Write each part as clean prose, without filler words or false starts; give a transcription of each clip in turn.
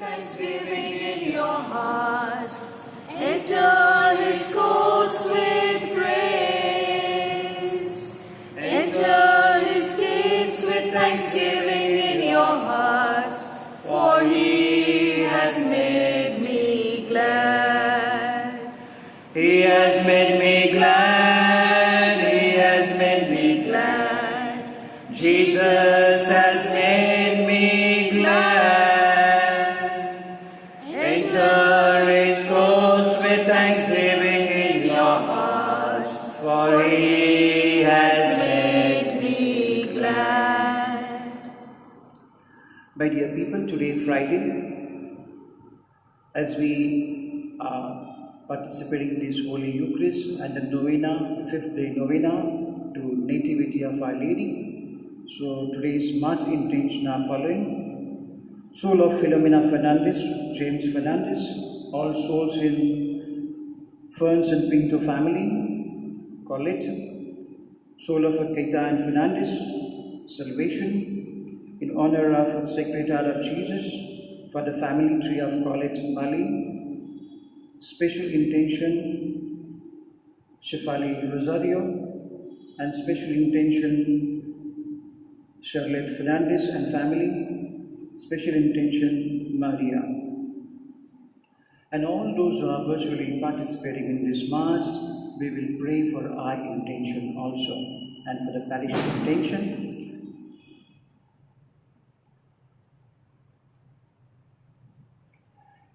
thanksgiving in your hearts. Enter his courts with praise. Enter his gates with thanksgiving in your hearts. For he has made me glad. He has made me glad. He has made me glad. Jesus has made me glad. Enter his courts with thanksgiving in your heart, for he has made me glad. My dear people, today Friday, as we are participating in this Holy Eucharist and the novena, the fifth day novena to Nativity of Our Lady. So today's Mass intention are following. Soul of Philomena Fernandez, James Fernandez, all souls in Ferns and Pinto family, Colette, soul of Keita and Fernandez, salvation, in honor of Sacred Heart of Jesus, for the family tree of Colette Mali, special intention, Shefali Rosario, and special intention, Charlotte Fernandez and family, special intention, Maria. And all those who are virtually participating in this Mass, we will pray for our intention also, and for the parish intention.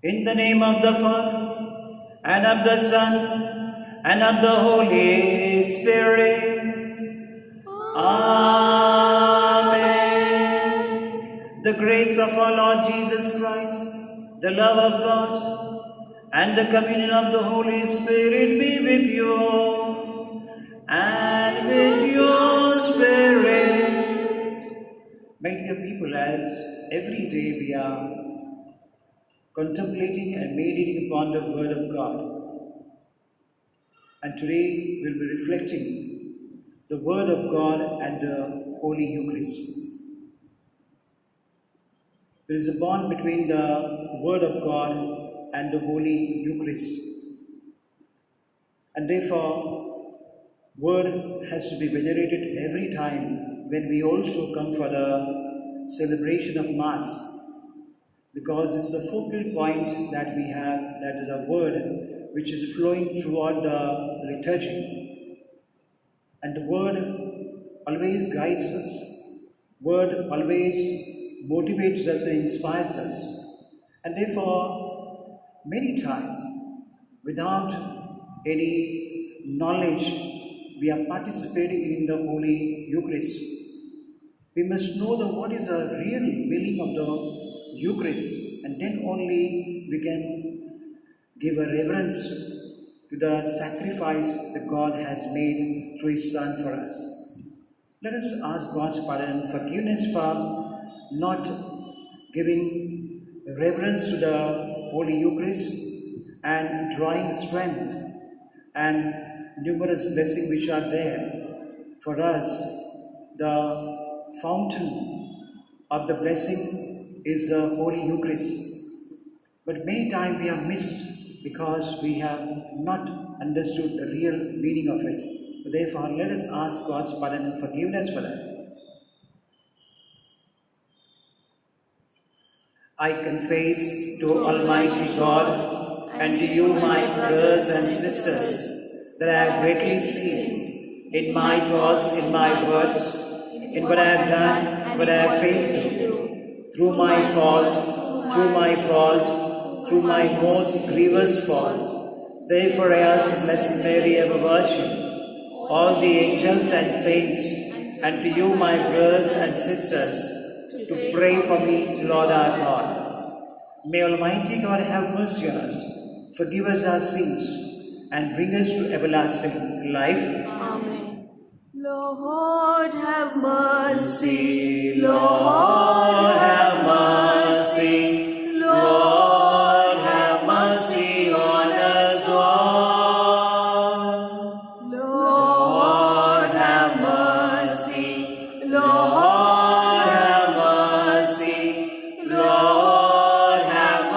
In the name of the Father, and of the Son, and of the Holy Spirit. Amen. The grace of our Lord Jesus Christ, the love of God, and the communion of the Holy Spirit be with you, and with your spirit. My dear people, as every day we are contemplating and meditating upon the Word of God, and today we'll be reflecting the Word of God and the Holy Eucharist. There is a bond between the Word of God and the Holy Eucharist. And therefore, Word has to be venerated every time when we also come for the celebration of Mass, because it's the focal point that we have, that is the Word which is flowing throughout the liturgy. And the Word always guides us. Word always motivates us and inspires us. And therefore, many times, without any knowledge, we are participating in the Holy Eucharist. We must know what is the real meaning of the Eucharist, and then only we can give a reverence to the sacrifice that God has made through His Son for us. Let us ask God's pardon and forgiveness for not giving reverence to the Holy Eucharist and drawing strength and numerous blessings which are there for us. The fountain of the blessing is the Holy Eucharist. But many times we have missed because we have not understood the real meaning of it. Therefore, let us ask God's pardon and forgiveness for that. I confess to Almighty God and to you, my brothers and sisters, that I have greatly sinned in my thoughts, in my words, in what I have done, what I have failed to do, through my fault, through my most grievous fault. Therefore I ask Blessed Mary, ever Virgin, all the angels and saints, and to you, my brothers and sisters, to pray for me, Lord our God. May Almighty God have mercy on us, forgive us our sins, and bring us to everlasting life. Amen. Lord, have mercy. Lord, have mercy. Lord, have mercy on us all. Lord, have mercy. Lord, have mercy. Lord, have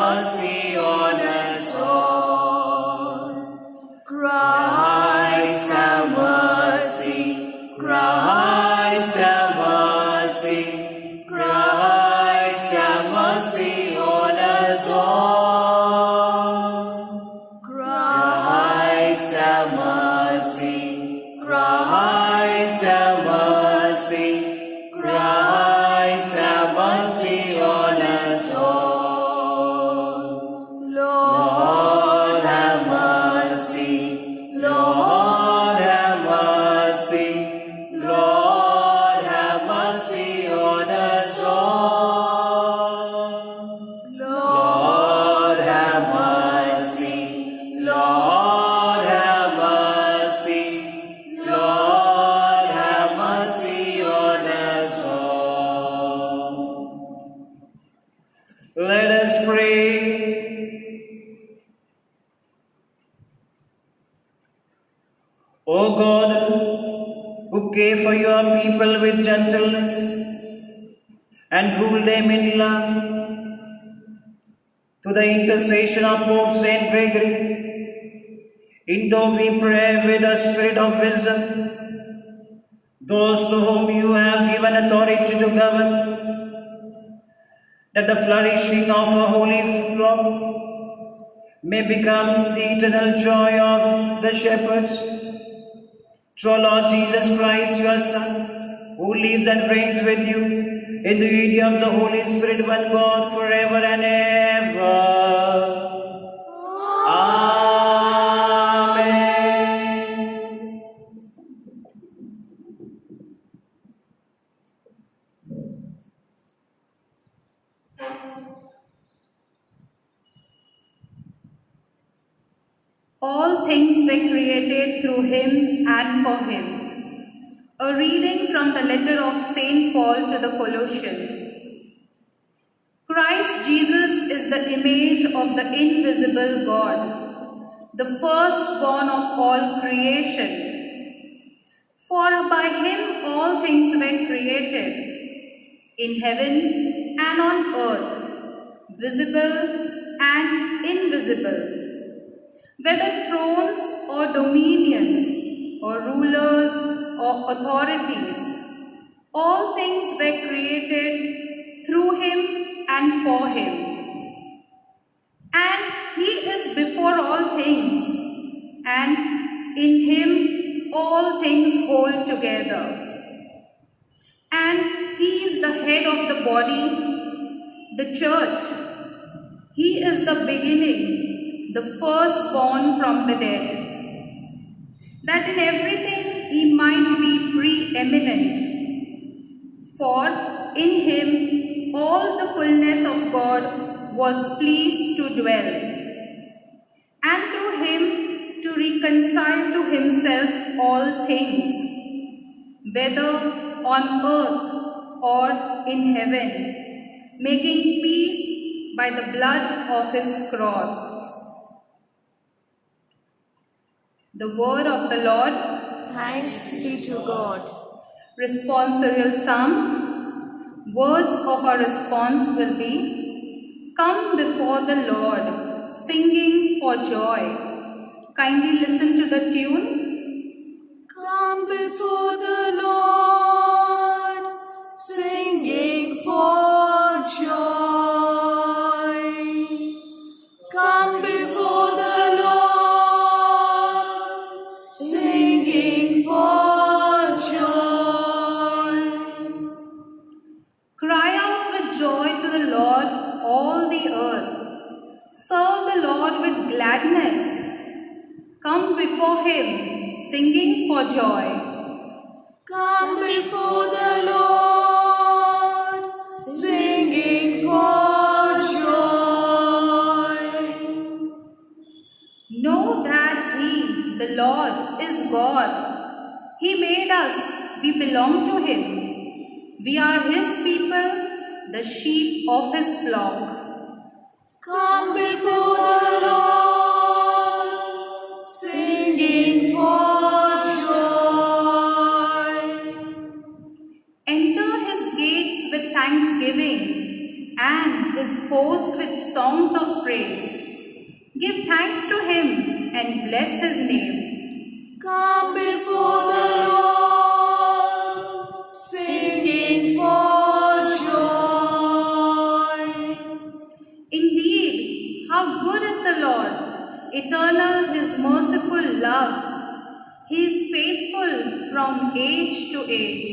O God, who care for your people with gentleness and rule them in love, to the intercession of Pope Saint Gregory, endow, we pray, with a spirit of wisdom those to whom you have given authority to govern, that the flourishing of a holy flock may become the eternal joy of the shepherds. Through Lord Jesus Christ, your Son, who lives and reigns with you in the unity of the Holy Spirit, one God, forever and ever. Amen. All things were created through him and for him. A reading from the letter of St. Paul to the Colossians. Christ Jesus is the image of the invisible God, the firstborn of all creation. For by him all things were created, in heaven and on earth, visible and invisible. Whether thrones or dominions or rulers or authorities, all things were created through him and for him. And he is before all things, and in him all things hold together. And he is the head of the body, the church. He is the beginning, the firstborn from the dead, that in everything he might be preeminent. For in him all the fullness of God was pleased to dwell, and through him to reconcile to himself all things, whether on earth or in heaven, making peace by the blood of his cross. The word of the Lord. Thanks be to God. Responsorial Psalm. Words of our response will be, come before the Lord, singing for joy. Kindly listen to the tune. Come before the Lord, singing for joy. Come before the Lord, singing for joy. Cry out with joy to the Lord, all the earth. Serve the Lord with gladness. Come before him, singing for joy. Come before the Lord, singing for joy. Know that he, the Lord, is God. He made us, we belong to him. We are his people, the sheep of his flock. Come before the Lord, singing for joy. Enter his gates with thanksgiving and his courts with songs of praise. Give thanks to him and bless his name. Come before the Lord, singing for joy. Indeed, how good is the Lord, eternal his merciful love. He is faithful from age to age.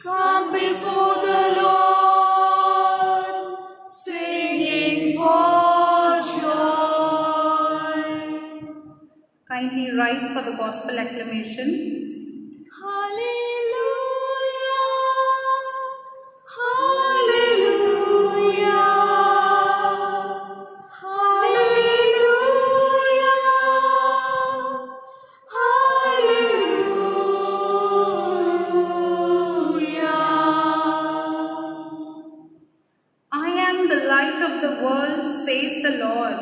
Come before the Lord, singing for joy. Kindly rise for the gospel acclamation. Hallelujah, hallelujah, hallelujah, I am the light of the world, says the Lord.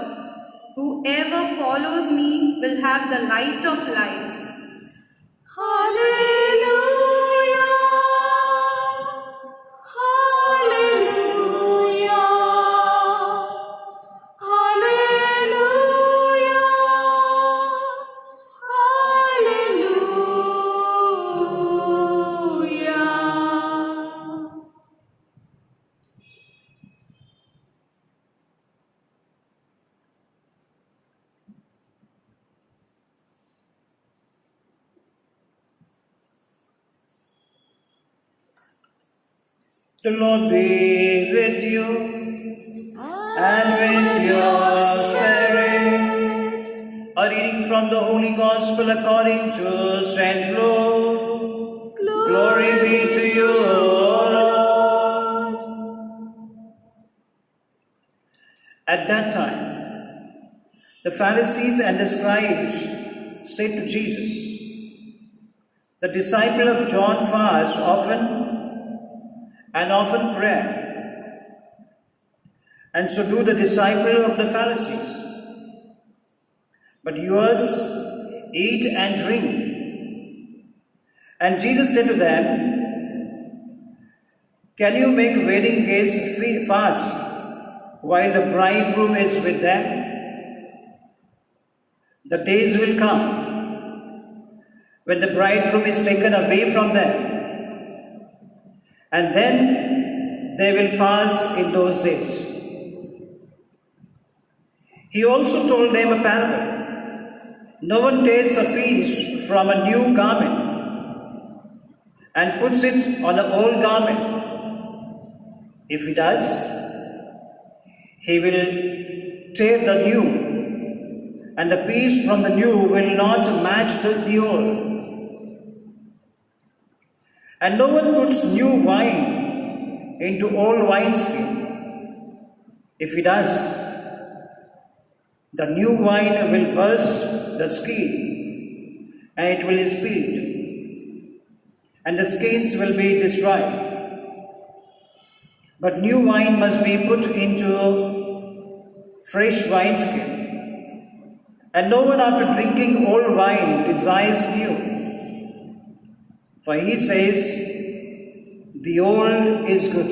Whoever follows me will have the light of life. The Lord be with you and with your spirit. A reading from the Holy Gospel according to St. Luke. Glory be to you, O Lord. At that time, the Pharisees and the scribes said to Jesus, "The disciple of John fasts often and often pray, and so do the disciple of the Pharisees. But yours eat and drink." And Jesus said to them, "Can you make wedding guests fast while the bridegroom is with them? The days will come when the bridegroom is taken away from them, and then they will fast in those days." He also told them a parable. No one takes a piece from a new garment and puts it on an old garment. If he does, he will tear the new, and the piece from the new will not match the old. And no one puts new wine into old wineskin. If he does, the new wine will burst the skin, and it will be spilled, and the skins will be destroyed. But new wine must be put into fresh wineskin, and no one after drinking old wine desires new. For he says, the old is good.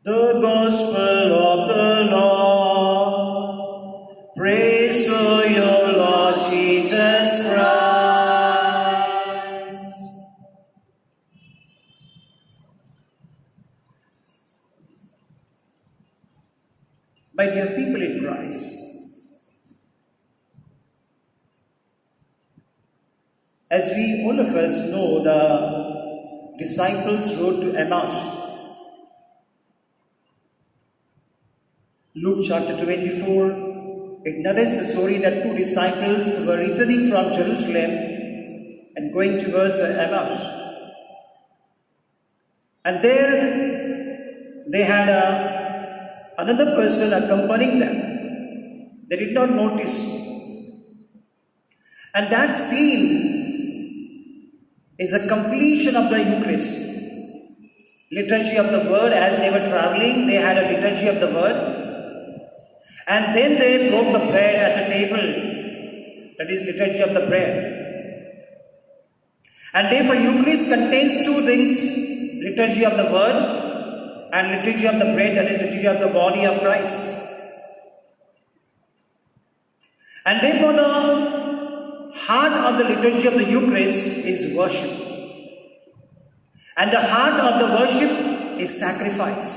The Gospel of the Lord. Praise to you, Lord Jesus Christ. My dear people in Christ, as we all of us know, the disciples' road to Emmaus. Luke chapter 24, it narrates a story that two disciples were returning from Jerusalem and going towards Emmaus. And there they had another person accompanying them. They did not notice. And that scene is a completion of the Eucharist. Liturgy of the Word. As they were traveling, they had a liturgy of the Word. And then they broke the bread at the table. That is liturgy of the bread. And therefore Eucharist contains two things: liturgy of the Word and liturgy of the bread, that is liturgy of the body of Christ. And therefore the heart of the liturgy of the Eucharist is worship. And the heart of the worship is sacrifice.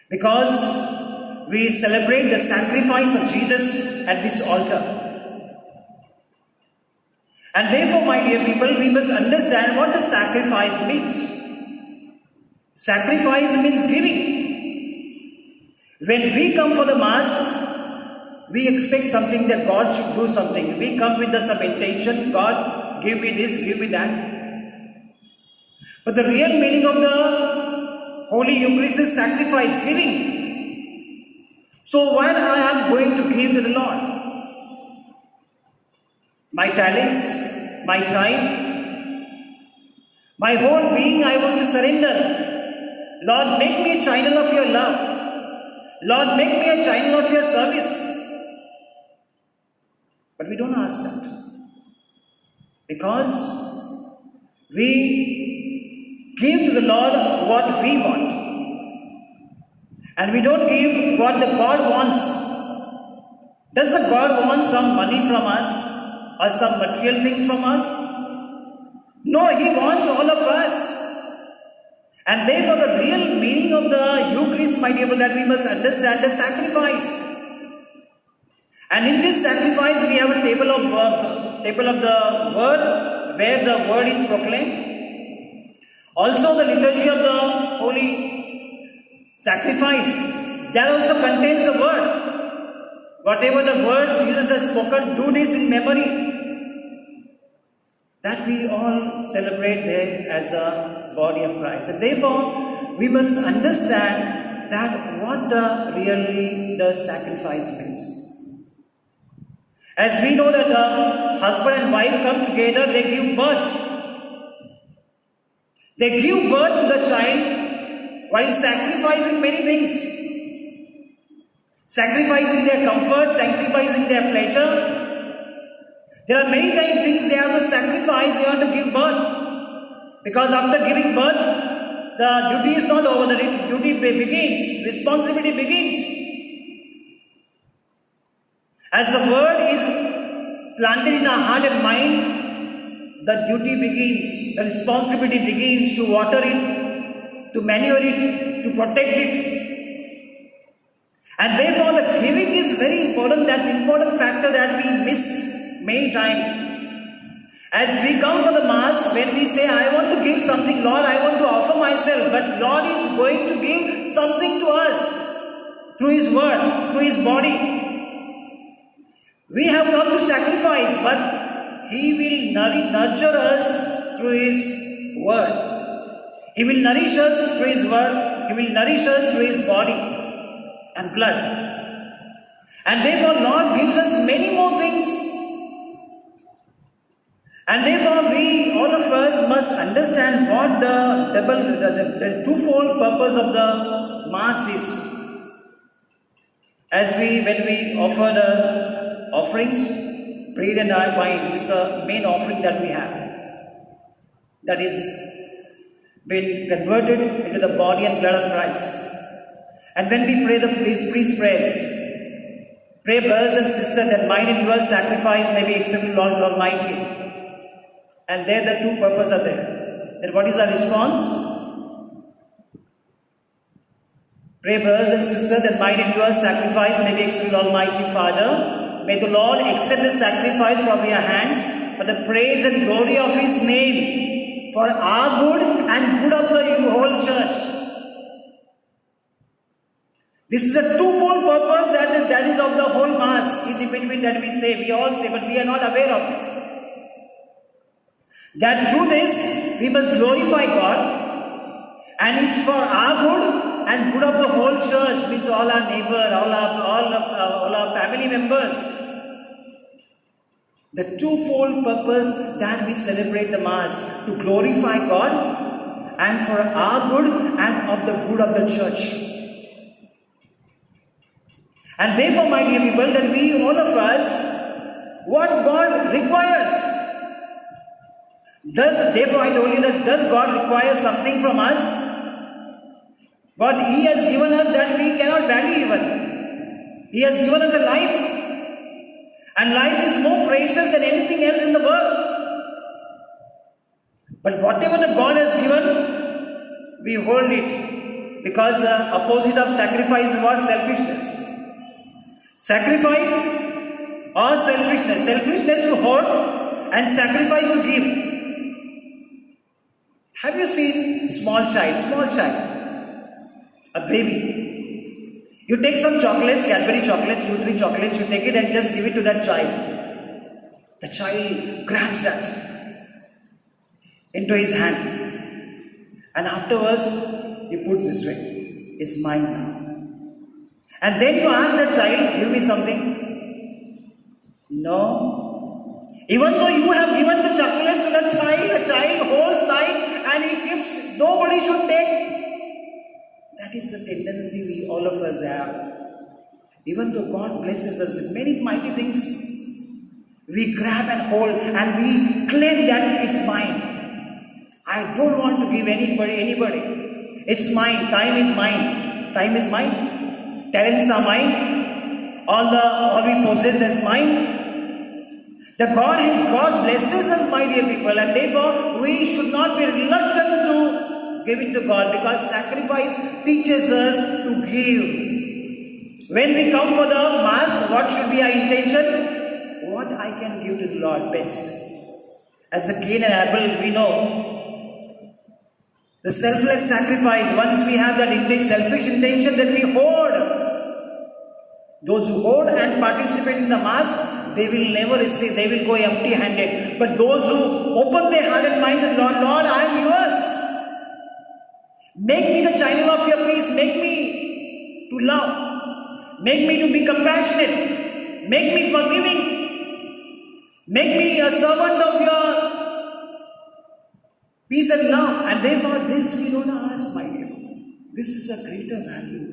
Because we celebrate the sacrifice of Jesus at this altar. And therefore, my dear people, we must understand what the sacrifice means. Sacrifice means giving. When we come for the Mass, we expect something, that God should do something. We come with some intention: God, give me this, give me that. But the real meaning of the Holy Eucharist is sacrifice, giving. So when I am going to give to the Lord my talents, my time, my whole being, I want to surrender. Lord, make me a channel of your love. Lord, make me a channel of your service. But we don't ask that, because we give to the Lord what we want. And we don't give what the God wants. Does the God want some money from us or some material things from us? No, He wants all of us. And therefore the real meaning of the Eucharist, my dear, that we must understand the sacrifice. And in this sacrifice, we have a table of the word, where the word is proclaimed. Also, the liturgy of the holy sacrifice, that also contains the word. Whatever the words Jesus has spoken, do this in memory. That we all celebrate there as a body of Christ. And therefore, we must understand that what really the sacrifice means. As we know that the husband and wife come together, they give birth. They give birth to the child while sacrificing many things. Sacrificing their comfort, sacrificing their pleasure. There are many things they have to sacrifice, they have to give birth. Because after giving birth, the duty is not over, the duty begins, responsibility begins. As the word is planted in our heart and mind, the duty begins, the responsibility begins to water it, to manure it, to protect it. And therefore the giving is very important, that important factor that we miss many times. As we come for the Mass, when we say, I want to give something, Lord, I want to offer myself, but Lord is going to give something to us through His Word, through His body. We have come to sacrifice, but He will nurture us through His Word. He will nourish us through His Word. He will nourish us through His body and blood. And therefore, Lord gives us many more things. And therefore, we, all of us, must understand what the twofold purpose of the Mass is. When we offer the offerings, bread and wine is a main offering that we have. That is been converted into the body and blood of Christ. And when we pray the priest prayers, pray, brothers and sisters, that mine and yours sacrifice may be acceptable to Lord Almighty. And there the two purposes are there. Then what is our response? Pray, brothers and sisters, that mine and yours sacrifice may be acceptable to Almighty Father. May the Lord accept the sacrifice from your hands for the praise and glory of His name, for our good and good of the whole church. This is a twofold purpose that is of the whole Mass in between that we say. We all say, but we are not aware of this. That through this we must glorify God, and it's for our good and good of the whole church, means all our neighbor, all our family members. The twofold purpose that we celebrate the Mass, to glorify God and for our good and of the good of the church. And therefore, my dear people, that we, all of us, what God requires. Therefore, I told you that does God require something from us? What He has given us that we cannot value even. He has given us a life. And life is more precious than anything else in the world. But whatever the God has given, we hold it. Because the opposite of sacrifice is what? Selfishness. Sacrifice or selfishness. Selfishness to hold and sacrifice to give. Have you seen small child, a baby? You take some chocolates, Cadbury chocolates, 2-3 chocolates, you take it and just give it to that child. The child grabs that into his hand. And afterwards, he puts this way. It's mine now. And then you ask that child, give me something. No. Even though you have given the chocolates to the child holds tight and he gives, nobody should take. That is the tendency we all of us have. Even though God blesses us with many mighty things, we grab and hold and we claim that it's mine. I don't want to give anybody. It's mine. Time is mine. Time is mine. Talents are mine. All we possess is mine. The God blesses us, my dear people, and therefore we should not be reluctant to give it to God, because sacrifice teaches us to give When we come for the Mass, what should be our intention? What I can give to the Lord best. As a Cain and Abel, we know the selfless sacrifice. Once we have that selfish intention, that we hoard. Those who hoard and participate in the Mass, they will never receive, they will go empty-handed. But those who open their heart and mind to Lord, Lord, I am yours. Make me the channel of your peace. Make me to love. Make me to be compassionate. Make me forgiving. Make me a servant of your peace and love. And therefore, this we don't ask, my dear. This is a greater value.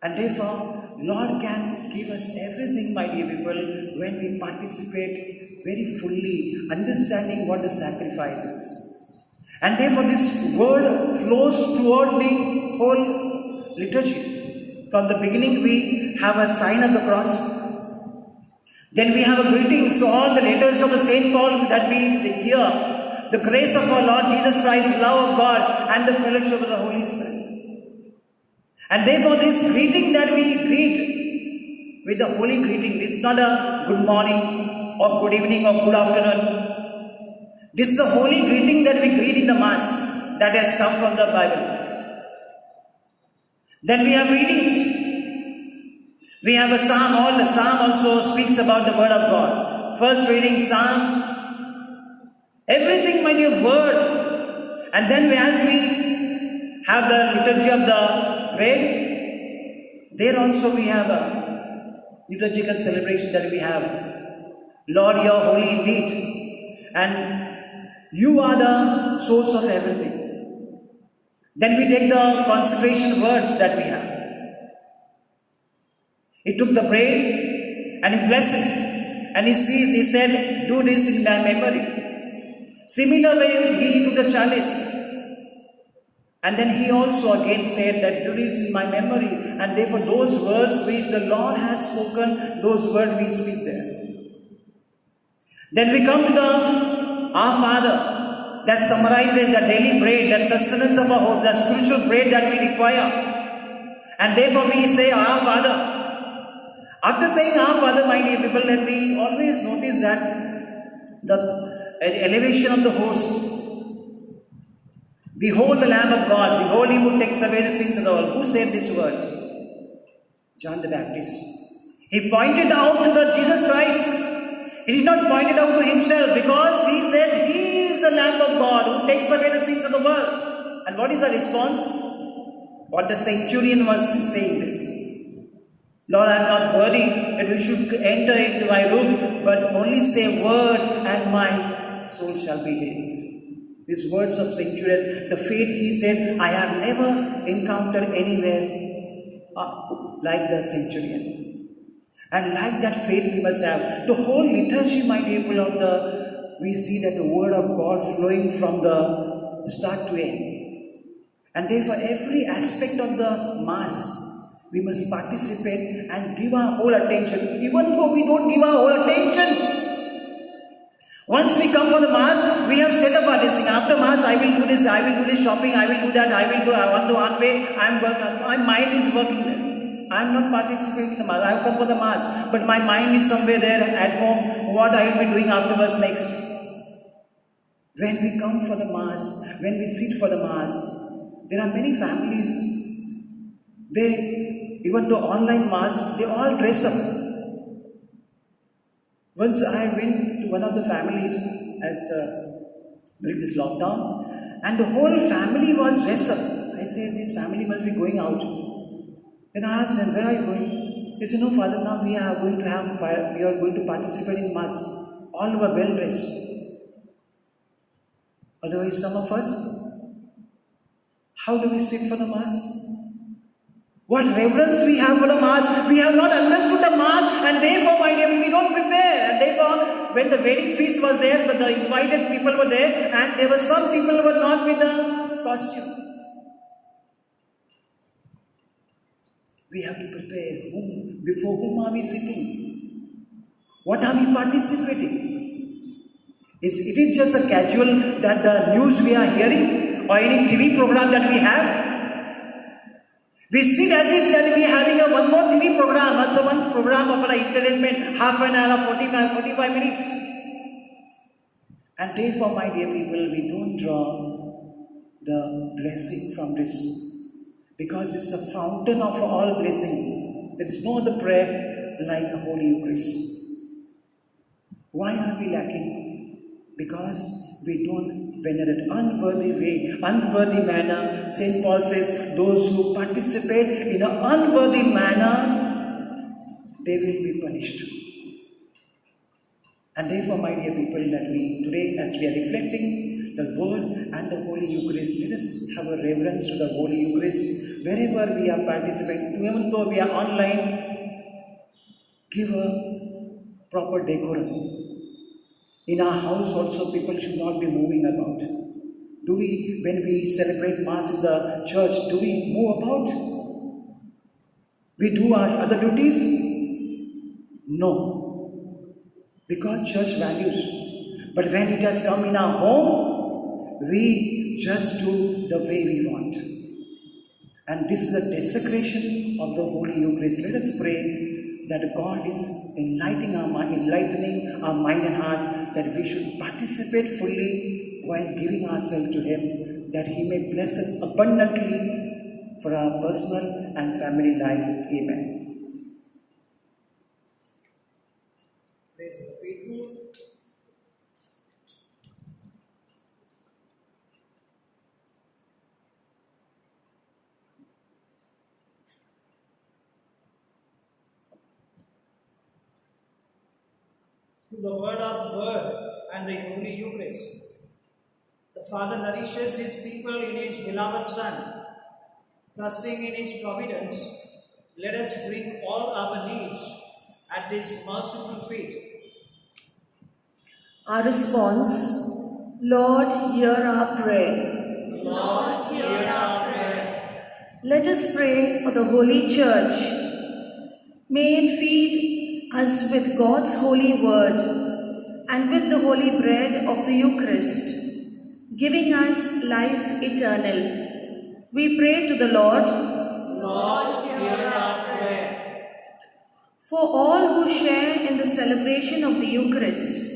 And therefore, Lord can give us everything, my dear people, when we participate very fully, understanding what the sacrifice is. And therefore, this word flows toward the whole liturgy. From the beginning, we have a sign of the cross. Then we have a greeting, so all the letters of the Saint Paul that we hear, the grace of our Lord Jesus Christ, the love of God, and the fellowship of the Holy Spirit. And therefore, this greeting that we greet with the holy greeting, it's not a good morning or good evening or good afternoon. This is a holy greeting that we greet in the Mass that has come from the Bible. Then we have readings. We have a psalm. All the psalm also speaks about the word of God. First reading, psalm, everything, my dear, word. And then as we have the liturgy of the bread, there also we have a liturgical celebration that we have. Lord, you are holy indeed, and you are the source of everything. Then we take the consecration words that we have. He took the bread and he blessed it, and he said, do this in my memory. Similarly, he took the chalice, and then he also again said that do this in my memory, and therefore those words which the Lord has spoken, those words we speak there. Then we come to the Our Father that summarizes the daily bread, that sustenance of our hope, the spiritual bread that we require. And therefore we say Our Father. After saying Our Father, my dear people, then we always notice that the elevation of the host. Behold the Lamb of God, behold him who takes away the sins of the world. Who said this word? John the Baptist. He pointed out to the Jesus Christ. He did not point it out to himself, because he said he is the Lamb of God who takes away the sins of the world. And what is the response? What the centurion was saying this. Lord, I am not worthy that you should enter into my roof, but only say a word and my soul shall be healed. These words of centurion, the faith he said, I have never encountered anywhere like the centurion. And like that faith we must have. The whole liturgy, my dear people, we see that the word of God flowing from the start to end. And therefore every aspect of the Mass, we must participate and give our whole attention, even though we don't give our whole attention. Once we come for the Mass, we have set up our thing. After Mass, I will do this shopping, I will do that, I want to one way, my mind is working there. I am not participating in the Mass. I have come for the Mass, but my mind is somewhere there at home, what I will be doing afterwards next. When we come for the Mass, when we sit for the Mass, there are many families, even to online Mass, they all dress up. Once I went to one of the families during this lockdown, and the whole family was dressed up. I said, this family must be going out. Then I asked them, where are you going? They said, no, Father, now we are going to participate in Mass. All were well dressed. Otherwise, some of us, how do we sit for the Mass? What reverence we have for the Mass. We have not understood the Mass, and therefore, my dear, we don't prepare. And therefore, when the wedding feast was there, but the invited people were there, and there were some people who were not with the costume. We have to prepare. Before whom are we sitting? What are we participating? It is just a casual that the news we are hearing, or any TV program that we have. We sit as if that we are having one more the one program of our entertainment, half an hour, 45 minutes. And therefore, my dear people, we don't draw the blessing from this. Because this is a fountain of all blessing. There is no other prayer like a Holy Eucharist. Why are we lacking? Because we don't venerate unworthy way, unworthy manner. St. Paul says, those who participate in an unworthy manner, they will be punished. And therefore, my dear people, that we today, as we are reflecting the Word and the Holy Eucharist, let us have a reverence to the Holy Eucharist wherever we are participating, even though we are online. Give a proper decorum. In our house also, people should not be moving about. Do we, when we celebrate Mass in the church, do we move about? We do our other duties? No. Because church values. But when it has come in our home, we just do the way we want. And this is the desecration of the Holy Eucharist. Let us pray that God is enlightening our mind and heart, that we should participate fully while giving ourselves to Him, that He may bless us abundantly for our personal and family life. Amen. Praise the faithful. To the Word of Word and the Holy Eucharist. The Father nourishes His people in His beloved Son. Trusting in His providence, let us bring all our needs at His merciful feet. Our response, Lord, hear our prayer. Lord, hear our prayer. Let us pray for the Holy Church. May it feed us with God's holy word and with the holy bread of the Eucharist, giving us life eternal. We pray to the Lord. Lord, hear our prayer. For all who share in the celebration of the Eucharist,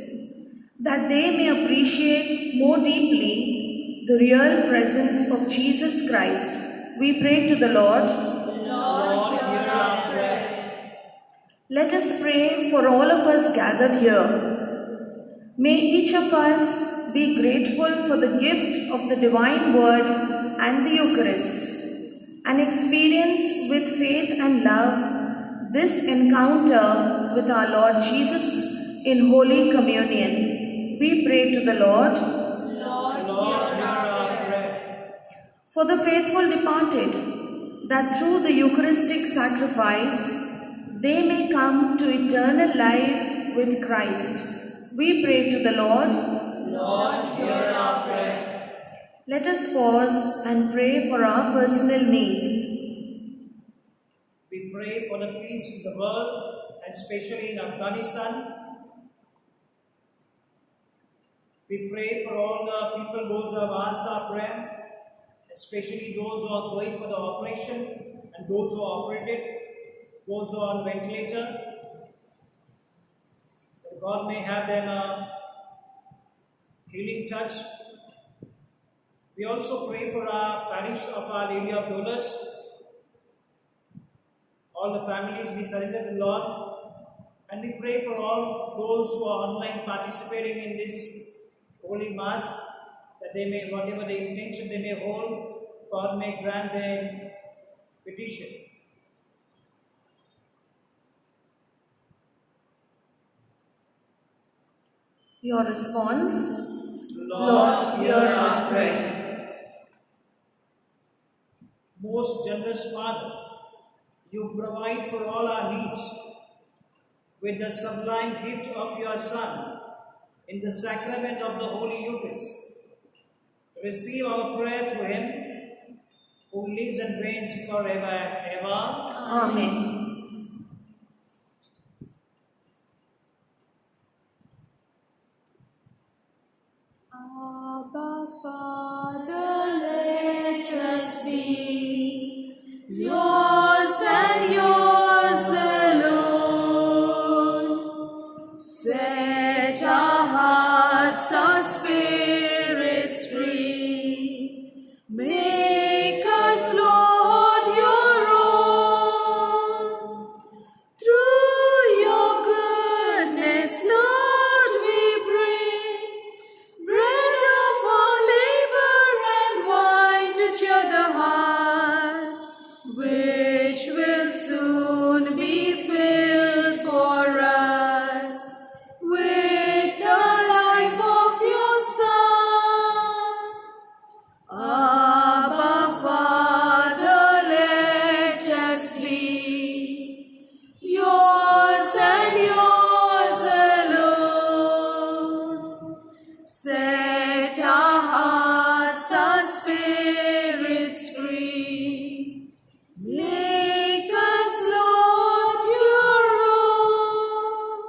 that they may appreciate more deeply the real presence of Jesus Christ, we pray to the Lord. Lord, hear our prayer. Let us pray for all of us gathered here. May each of us be grateful for the gift of the divine word and the Eucharist, and experience with faith and love this encounter with our Lord Jesus in Holy Communion. We pray to the Lord. Lord, hear our prayer. For the faithful departed, that through the Eucharistic sacrifice they may come to eternal life with Christ, we pray to the Lord. Lord, hear our prayer. Let us pause and pray for our personal needs. We pray for the peace in the world, and especially in Afghanistan. We pray for all the people, those who have asked our prayer, especially those who are going for the operation and those who are operated, those who are on ventilator. That God may have them a healing touch. We also pray for our parish of Our Lady of Dolors. All the families we surrender to the Lord, and we pray for all those who are online participating in this Holy Mass, that they may, whatever the intention they may hold, God may grant their petition. Your response? Lord, hear our prayer. Most generous Father, you provide for all our needs with the sublime gift of your Son in the sacrament of the Holy Eucharist. Receive our prayer through Him, who lives and reigns forever and ever. Amen. Abba, Father, let us be yours and yours alone. soon be filled for us with the life of your Son. Abba, Father, let us be yours and yours alone. Set our hearts, our spirits free. Make us, Lord, your own.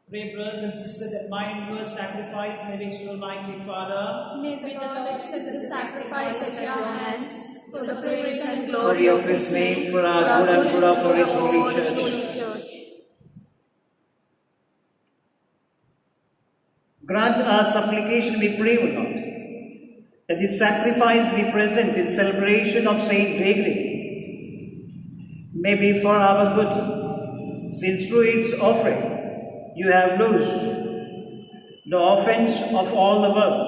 Pray, brothers and sisters, that mine and your sacrifice may reach you, Almighty Father. May the Lord accept the sacrifice at your hands for the praise and Glory of His name, for our good and good of His holy church. Grant our supplication, we pray, O Lord, that this sacrifice be present in celebration of Saint Gregory may be for our good, since through its offering you have loosed the offense of all the world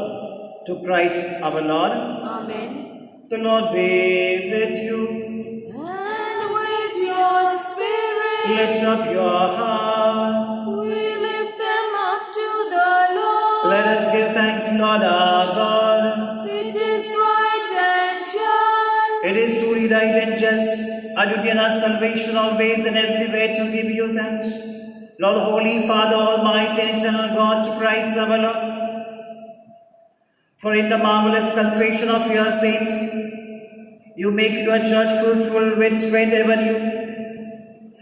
to Christ our Lord. Amen. The Lord be with you. And with your spirit, Lift up your heart. we lift them up to the Lord. Let us give thanks, Lord our God. It is right and just. It is truly right and just, our duty and our salvation always and everywhere to give you thanks. Lord, Holy Father, Almighty and eternal God, to Christ our Lord. For in the marvelous confession of your saint, you make your church fruitful with strength ever new,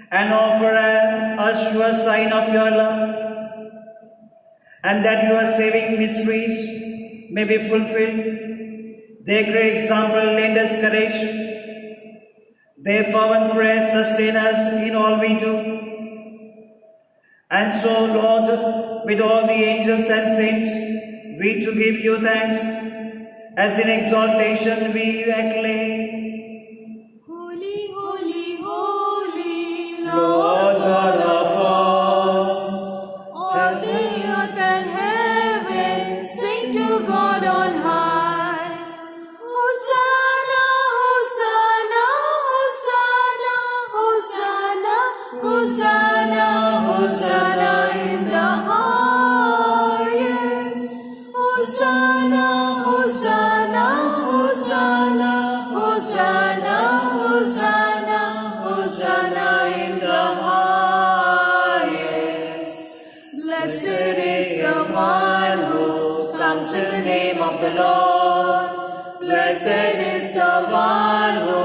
and offer a sure sign of your love, and that your saving mysteries may be fulfilled. Their great example lend us courage. Their fervent prayers sustain us in all we do. And so, Lord, with all the angels and saints, we to give you thanks, as in exaltation we acclaim. Holy, holy, holy, Lord God of hosts, all the earth and heaven sing to God on high. Hosanna, Hosanna, Hosanna, Hosanna, Hosanna, Hosanna in the highest. Hosanna, Hosanna, Hosanna, Hosanna, Hosanna, Hosanna in the highest. Blessed is the one who comes in the name of the Lord. Blessed is the one who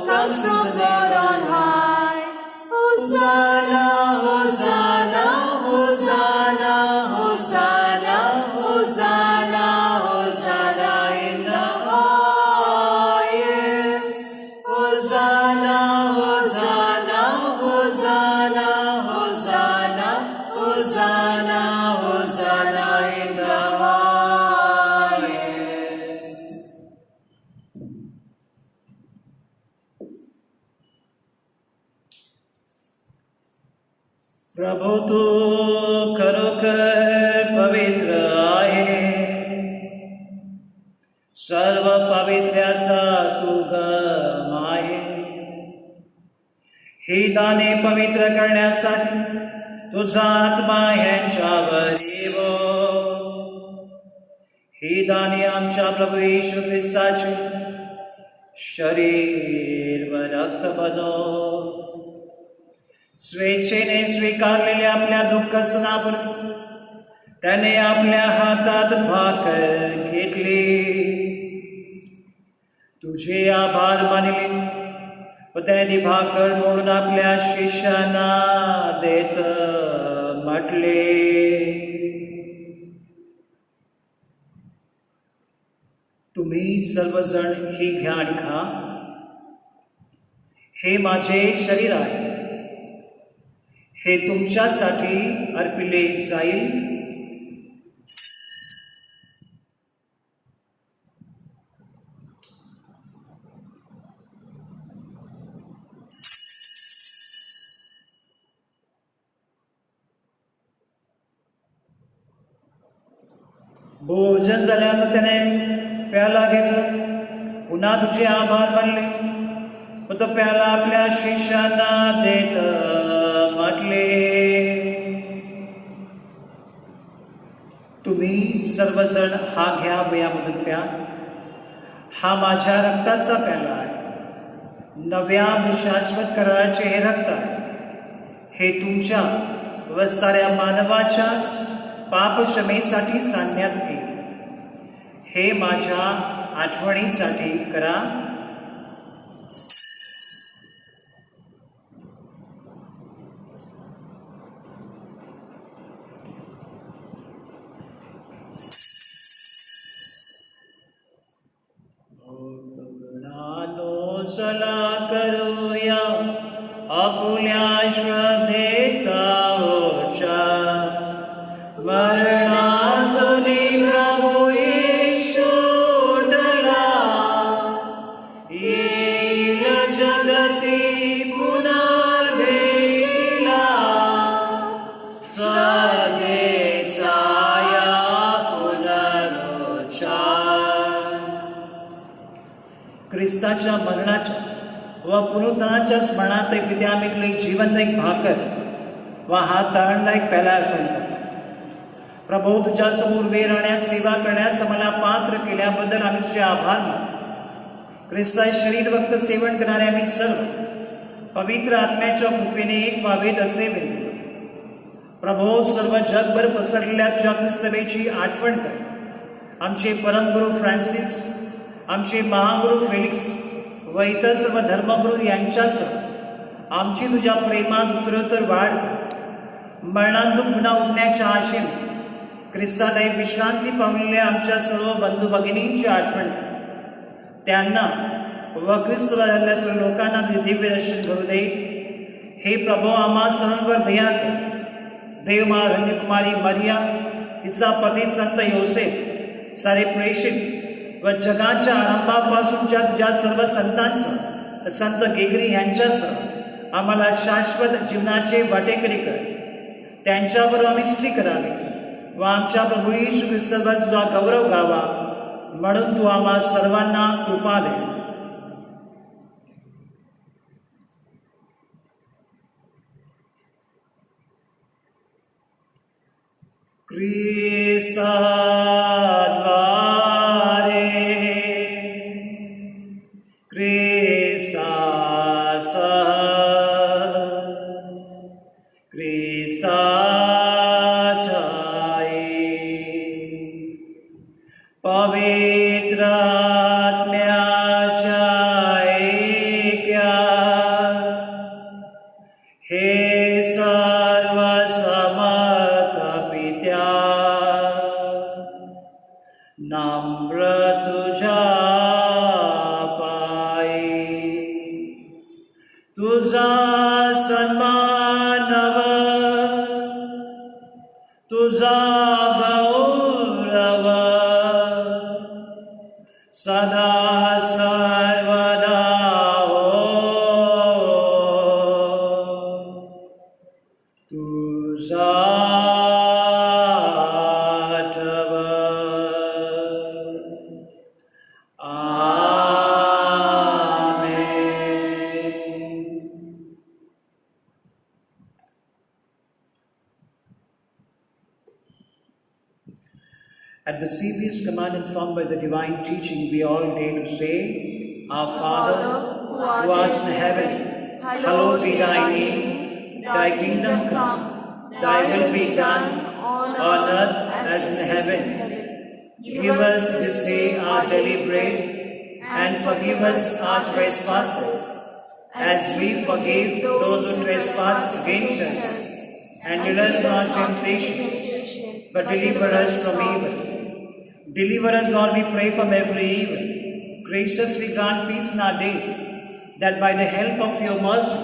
comes from God on high. Hosanna, Hosanna, Hosanna, Hosanna, Hosanna, Hosanna in the highest. Hosanna, Hosanna, Hosanna, Hosanna, Hosanna, Hosanna in the highest. प्रभु तू खरोखर पवित्र आहे, सर्व पवित्र्याचा तू गम आहे. ही दाने पवित्र करण्यासाठी तुझा आत्मा ह्यांच्यावर येवो. ही दाने आमच्या प्रभू येशू ख्रिस्ताचे शरीर व रक्त बनो. स्वेच्छेने स्वीकारलेले आपल्या दुःख सणावर त्याने आपल्या हातात भाकर घेतली, तुझे आभार मानले व त्याने ती भाकर मोडून आपल्या शिष्यांना देत म्हटले, तुम्ही सर्वजण ही घ्या आणि खा. हे माझे शरीर आहे, हे तुमच्यासाठी अर्पिले जाईल. भोजन झाल्यानंतर त्याने प्याला घेतला, पुन्हा तुझे आभार मानले व तो प्याला आपल्या शिष्यांना देत म्हटले, तुम्ही सर्वजण हा घ्या व यामधून प्या. हा माझ्या रक्ताचा प्याला आहे. नव्या व शाश्वत कराराचे हे रक्त आहे. हे तुमच्या व साऱ्या मानवाच्याच पापक्षमेसाठी सांगण्यात येईल. हे माझ्या आठवणीसाठी करा. भक्तगणांनो, चला करूया आपुल्या श्रद्धेचा उच्चार. मरणातुनी प्रभू येशू उठला, येईल जगती पुनर्भेटीला. श्रद्धेचा या पुनरुच्चार. ख्रिस्ताच्या मरणाच्या व पुनरुत्थानाच्या स्मरणार्थ विद्यामिकले जीवनदायक भाकर व हा तारणदायक प्याला अर्पण करतो. प्रभू, तुझ्या समोर वेळ राहण्यास सेवा करण्यास आम्हाला पात्र केल्याबद्दल आम्ही तुझे आभार मानतो. ख्रिस्ता शरीर भक्त सेवन करणारे आम्ही सर्व पवित्र आत्म्याच्या कृपेने एक व्हावेत असे विनंती. प्रभू, सर्व जगभर पसरलेल्या तुझ्या ख्रिस्तभेची आठवण कर. आमचे परमगुरू फ्रान्सिस, आमचे महागुरू फेलिक्स व इतर सर्व धर्मगुरू यांच्यासह आमची तुझ्या प्रेमात उत्तरोत्तर वाढ कर. मरणातून पुन्हा उठण्याच्या आशेने ख्रिस्ताने विश्रांती पावलेल्या आमच्या सर्व बंधू भगिनींची आठवण कर. त्यांना व ख्रिस्तला झालेल्या सर्व लोकांना दिव्य दर्शन करू दे. हे प्रभू, आम्हा सर्वांवर दया कर. देवमा धन्यकुमारी मरिया, तिचा पती संत योसेफ, सारे प्रेषित व जगाच्या आरंभापासूनच्या तुझ्या सर्व संतांसह, संत गेगरी यांच्यासह आम्हाला शाश्वत जीवनाचे वाटेकरी कर. त्यांच्याबरोबर आम्ही स्तुती करावी व आमच्या प्रभू येशू ख्रिस्तावर तुझा गौरव गावा, म्हणून तू आम्हा सर्वांना कृपा दे. ख्रिस्ताद्वारे ख्रिस्तासह ख्रिस्ताठाई पवित्र आत्म्याच्या ऐक्यात हे सर्व समर्थ पित्या, नम्र तुझ्या पायी तुझा सन्मान व तुझा गौरव सदा सर्वदा हो. तुझा आठवण. At the serious command informed by the divine teaching, we all dare to say, Our Father, who art in heaven, hallowed be thy name. Thy kingdom come, thy will be done on earth as in heaven. Give us this day our daily bread, and forgive us our trespasses, as we forgive those who trespass against us. And lead us not into temptation, but deliver us from evil. Deliver us, Lord, we pray, from every evil. Graciously grant peace in our days, that by the help of your mercy,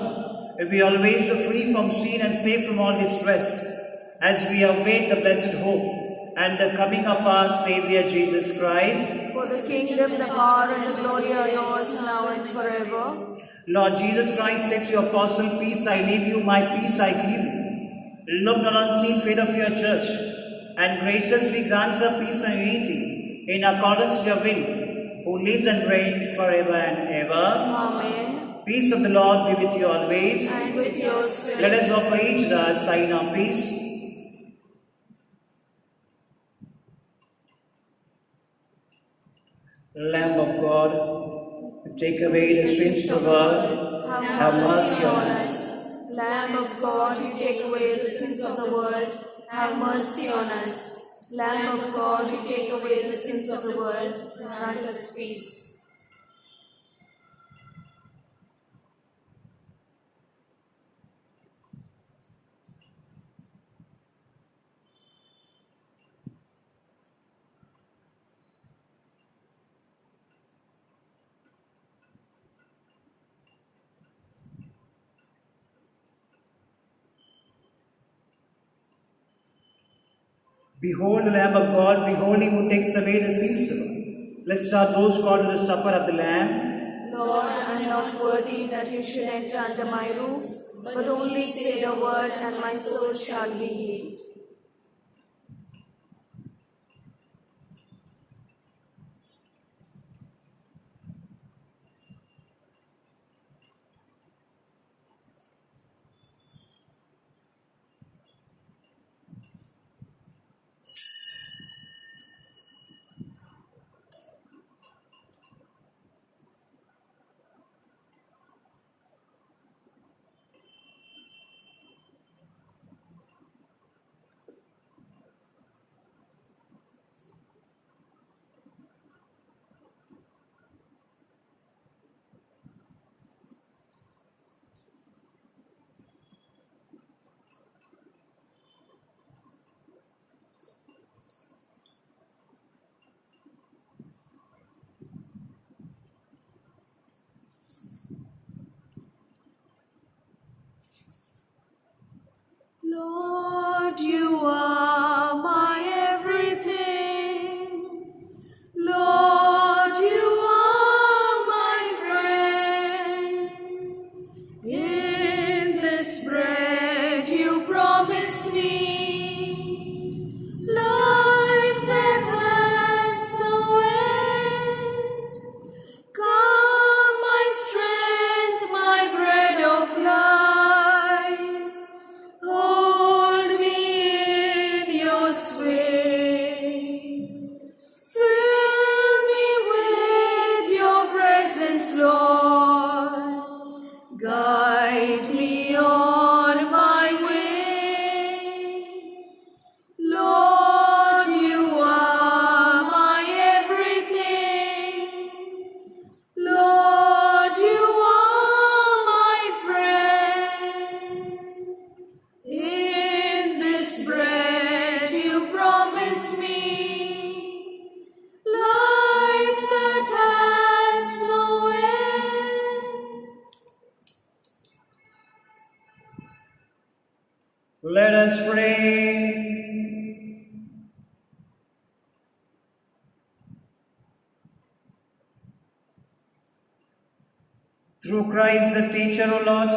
we be always free from sin and safe from all distress, as we await the blessed hope and the coming of our Savior Jesus Christ. For the kingdom, the power, and the glory are yours now and forever. Lord Jesus Christ said to your apostle, Peace I leave you, my peace I give you. Look not on seen faith of your church, and graciously grant her peace and unity in accordance with your will, who lives and reigns forever and ever. Amen. Peace of the Lord be with you always. And with your spirit. Let us offer each other a sign of peace. Lamb of God, who take away the sins of the world, Have mercy on us. Lamb of God, you take away the sins of the world, have mercy on us. Lamb of God, you take away the sins of the world, grant us peace. Behold the Lamb of God, behold him who takes away the sins of the world. Blessed are those called to the supper of the Lamb. Lord, I am not worthy that you should enter under my roof, but only say the word, and my soul shall be healed. Lord, you are my everything. Lord, you are my friend. In this bread you promise me life that has no end. Come, my strength, my bread of life. Hold me in your sway. Fill me with your presence, Lord. Guide me on my way. Lord, you are my everything. Lord, you are my friend. In this bread you promise me life that has no end. Let us pray. Through Christ the teacher, O Lord,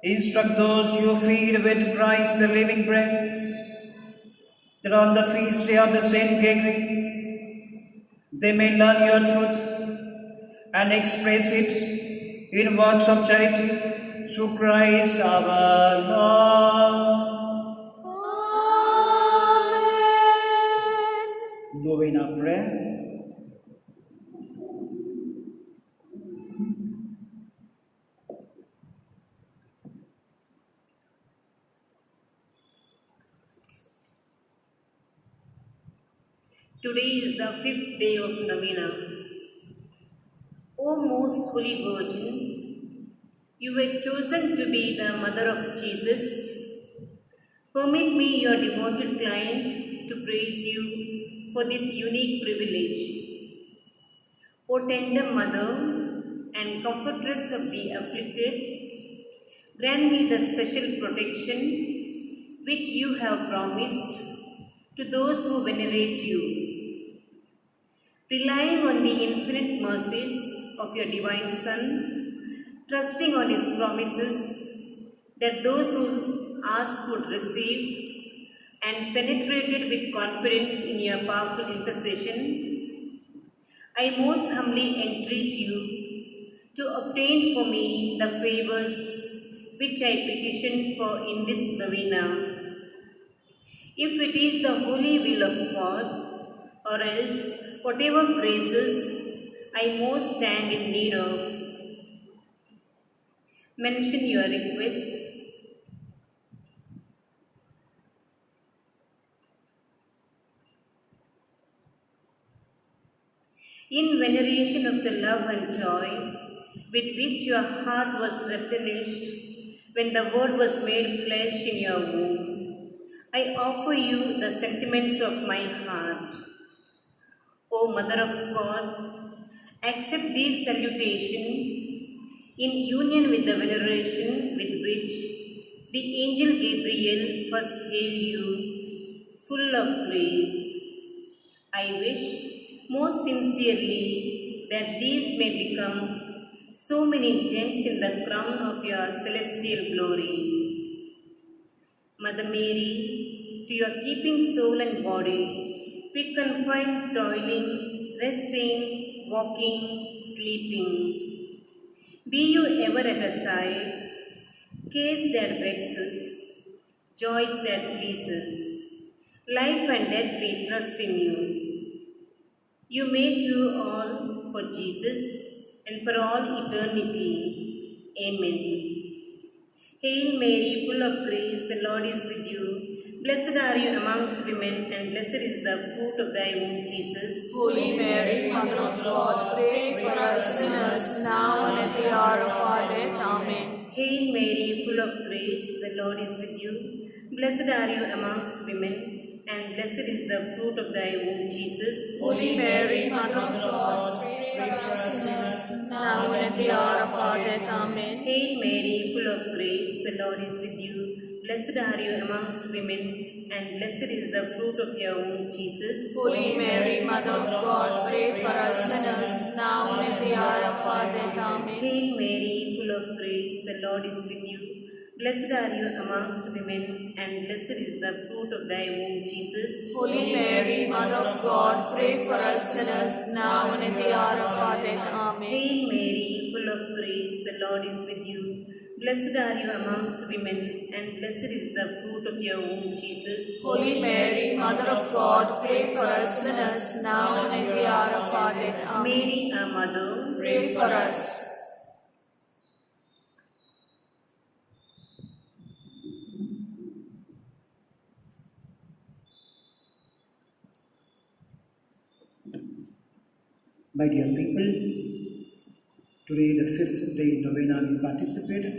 instruct those you feed with Christ the living bread, that on the feast day of the Saint Gregory they may learn your truth and express it in works of charity through Christ our Lord. Amen. Novena prayer. Today is the 5th day of Novena. O most Holy Virgin, you were chosen to be the Mother of Jesus. Permit me, your devoted client, to praise you for this unique privilege. O tender Mother and Comfortress of the afflicted, grant me the special protection which you have promised to those who venerate you. Relying on the infinite mercies of your divine Son, trusting on his promises that those who ask would receive, and penetrated with confidence in your powerful intercession, I most humbly entreat you to obtain for me the favors which I petition for in this novena. If it is the holy will of God, or else whatever graces I most stand in need of, mention your request. In veneration of the love and joy with which your heart was replenished when the Word was made flesh in your womb, I offer you the sentiments of my heart. O Mother of God, accept these salutations in union with the veneration with which the angel Gabriel first hailed you, full of grace. I wish most sincerely that these may become so many gems in the crown of your celestial glory. Mother Mary, to your keeping soul and body, we confine toiling, resting, walking, sleeping. Be you ever at a side, case that vexes, joys that pleases, life and death we trust in you. You make you all for Jesus and for all eternity. Amen. Hail Mary, full of grace, the Lord is with you. Blessed are you amongst women, and blessed is the fruit of thy womb, Jesus. Holy Mary, Mother of God, pray for us sinners, now and at the hour of our death. Amen. Hail Mary, full of grace, the Lord is with you. Blessed are you amongst women, and blessed is the fruit of thy womb, Jesus. Holy Mary, Mother of God, pray for us sinners, now and at the hour of our death. Amen. Hail Mary, full of grace, the Lord is with you. Blessed are you amongst women, and blessed is the fruit of your womb, Jesus. Holy Mary, Mother of God, pray for us sinners, now and at the hour of our death. Amen. Hail Mary, full of grace, the Lord is with you. Blessed are you amongst women, and blessed is the fruit of thy womb, Jesus. Holy Mary, Mother of God, pray for us sinners, now and at the hour of our death. Amen. Hail Mary, full of grace, the Lord is with you. Blessed are you amongst women, and blessed is the fruit of your womb, Jesus. Holy Mary, Mother of God, pray for us sinners, now and at the hour of our death. Amen. Mary, our Mother, Pray for us. My dear people, today the fifth day novena we participated,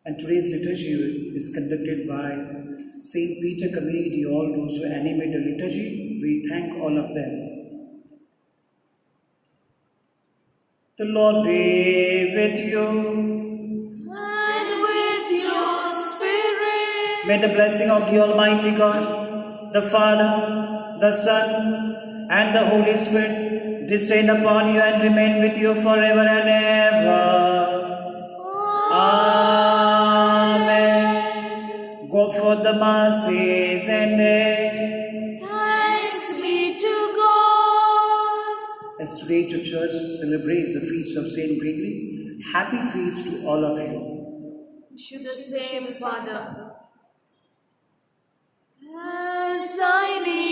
and today's liturgy is conducted by Saint Peter Community. All those who animate the liturgy, we thank all of them. The Lord be with you. And with your spirit. May the blessing of the Almighty God, the Father, the Son, and the Holy Spirit descend upon you and remain with you forever and ever. Amen. Go forth the masses and Thanks be to God. as today to church celebrates the feast of Saint Gregory, happy feast to all of you. To the same Father. As I need